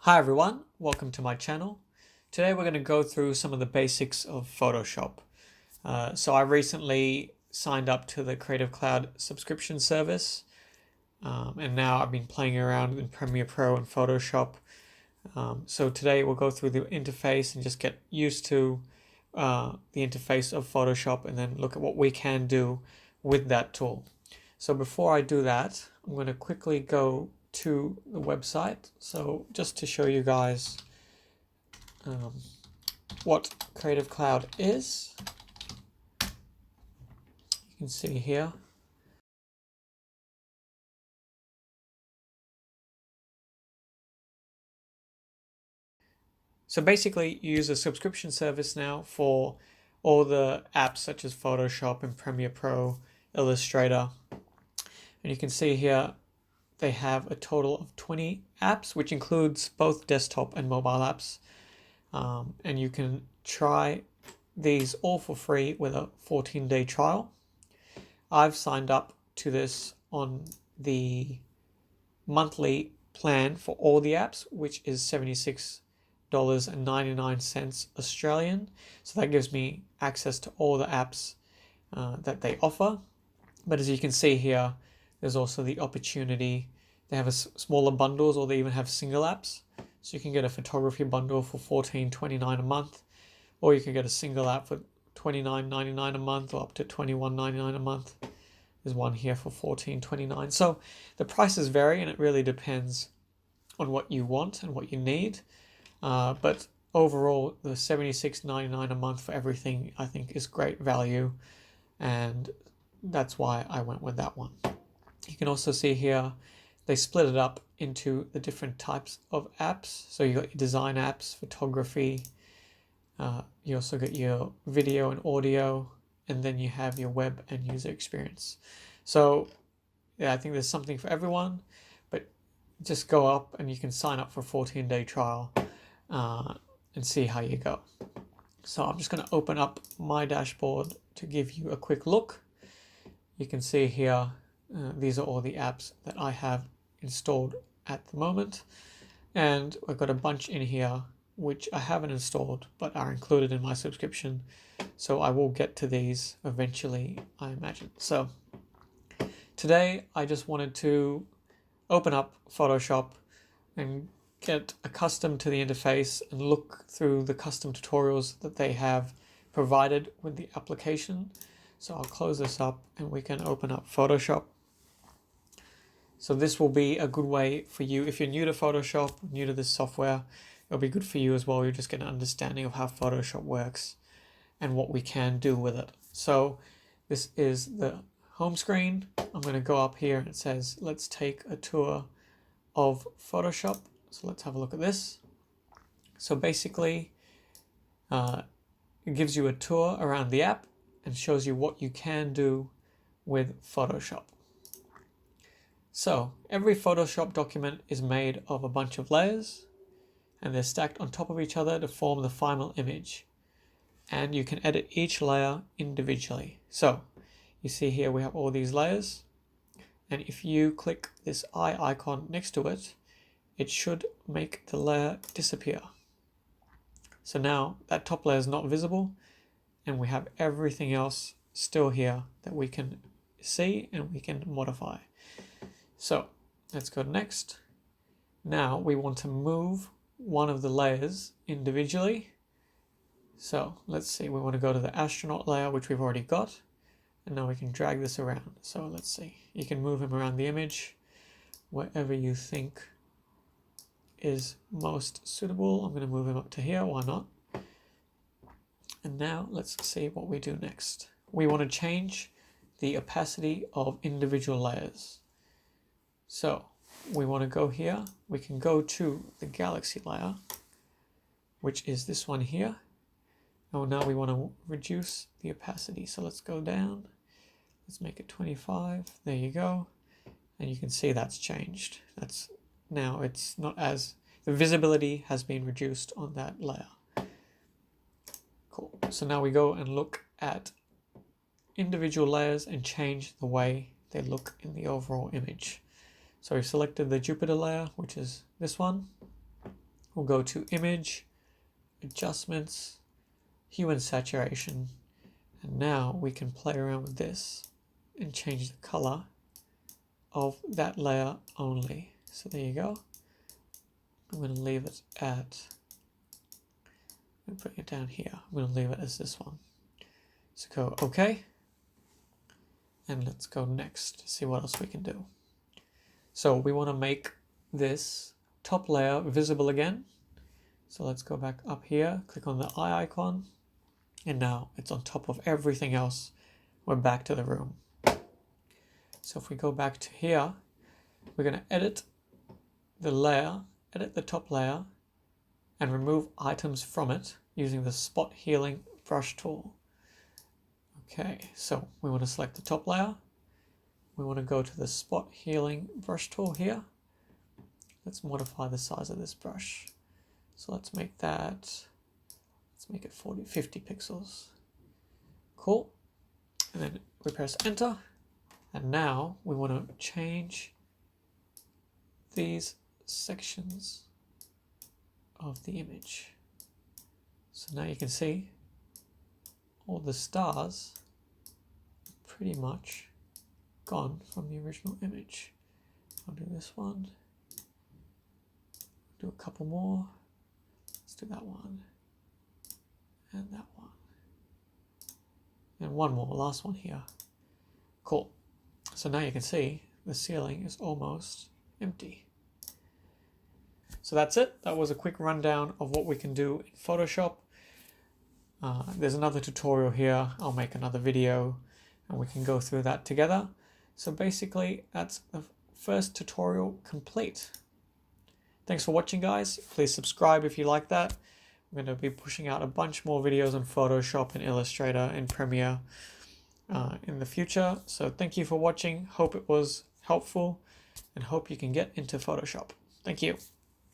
Hi everyone, welcome to my channel. Today we're going to go through some of the basics of Photoshop. So I recently signed up to the Creative Cloud subscription service, and now I've been playing around in Premiere Pro and Photoshop. So today we'll go through the interface and just get used to the interface of Photoshop and then look at what we can do with that tool. So before I do that, I'm going to quickly go to the website. So just to show you guys what Creative Cloud is, you can see here. So basically you use a subscription service now for all the apps such as Photoshop and Premiere Pro, Illustrator. And you can see here they have a total of 20 apps, which includes both desktop and mobile apps. And you can try these all for free with a 14-day trial. I've signed up to this on the monthly plan for all the apps, which is $76.99 Australian. So that gives me access to all the apps that they offer. But as you can see here, there's also the opportunity. They have smaller bundles, or they even have single apps. So you can get a photography bundle for $14.29 a month, or you can get a single app for $29.99 a month, or up to $21.99 a month. There's one here for $14.29. So the prices vary, and it really depends on what you want and what you need. But overall, the $76.99 a month for everything, I think, is great value, and that's why I went with that one. You can also see here they split it up into the different types of apps. So you got your design apps, photography, you also get your video and audio, and then you have your web and user experience. So yeah, I think there's something for everyone, but just go up and you can sign up for a 14-day trial and see how you go. So I'm just going to open up my dashboard to give you a quick look. You can see here, these are all the apps that I have installed at the moment. And I've got a bunch in here which I haven't installed but are included in my subscription. So I will get to these eventually, I imagine. So today I just wanted to open up Photoshop and get accustomed to the interface and look through the custom tutorials that they have provided with the application. So I'll close this up and we can open up Photoshop. So this will be a good way for you, if you're new to Photoshop, new to this software, it'll be good for you as well. You just get an understanding of how Photoshop works and what we can do with it. So this is the home screen. I'm going to go up here and it says, let's take a tour of Photoshop. So let's have a look at this. So basically, it gives you a tour around the app and shows you what you can do with Photoshop. So every Photoshop document is made of a bunch of layers, and they're stacked on top of each other to form the final image. And you can edit each layer individually. So you see here we have all these layers, and if you click this eye icon next to it, it should make the layer disappear. So now that top layer is not visible, and we have everything else still here that we can see and we can modify. So let's go next. Now we want to move one of the layers individually. So let's see, we want to go to the astronaut layer, which we've already got. And now we can drag this around. So let's see, you can move him around the image wherever you think is most suitable. I'm going to move him up to here, why not? And now let's see what we do next. We want to change the opacity of individual layers. So we want to go here. We can go to the galaxy layer, which is this one here. And now we want to reduce the opacity. So let's go down. Let's make it 25. There you go. And you can see that's changed. That's now it's not as, the visibility has been reduced on that layer. Cool. So now we go and look at individual layers and change the way they look in the overall image. So we've selected the Jupiter layer, which is this one. we'll go to Image, Adjustments, Hue and Saturation, and now we can play around with this and change the color of that layer only. So there you go. I'm going to leave it at, I'm putting it down here. I'm going to leave it as this one. So go OK. And let's go next, see what else we can do. So we want to make this top layer visible again. So let's go back up here, click on the eye icon, and now it's on top of everything else. We're back to the room. So if we go back to here, we're going to edit the layer, edit the top layer, and remove items from it using the Spot Healing brush tool. Okay, so we want to select the top layer. We want to go to the Spot Healing brush tool here. Let's modify the size of this brush. So let's make that, let's make it 50 pixels. Cool. And then we press enter. And now we want to change these sections of the image. So now you can see all the stars are pretty much gone from the original image. I'll do this one. Do a couple more. Let's do that one. And that one. And one more, last one here. Cool. So now you can see the ceiling is almost empty. So that's it. That was a quick rundown of what we can do in Photoshop. There's another tutorial here. I'll make another video and we can go through that together. So basically that's the first tutorial complete. Thanks for watching, guys. Please subscribe if you like that. I'm going to be pushing out a bunch more videos on Photoshop and Illustrator and Premiere in the future. So thank you for watching. Hope it was helpful and hope you can get into Photoshop. Thank you.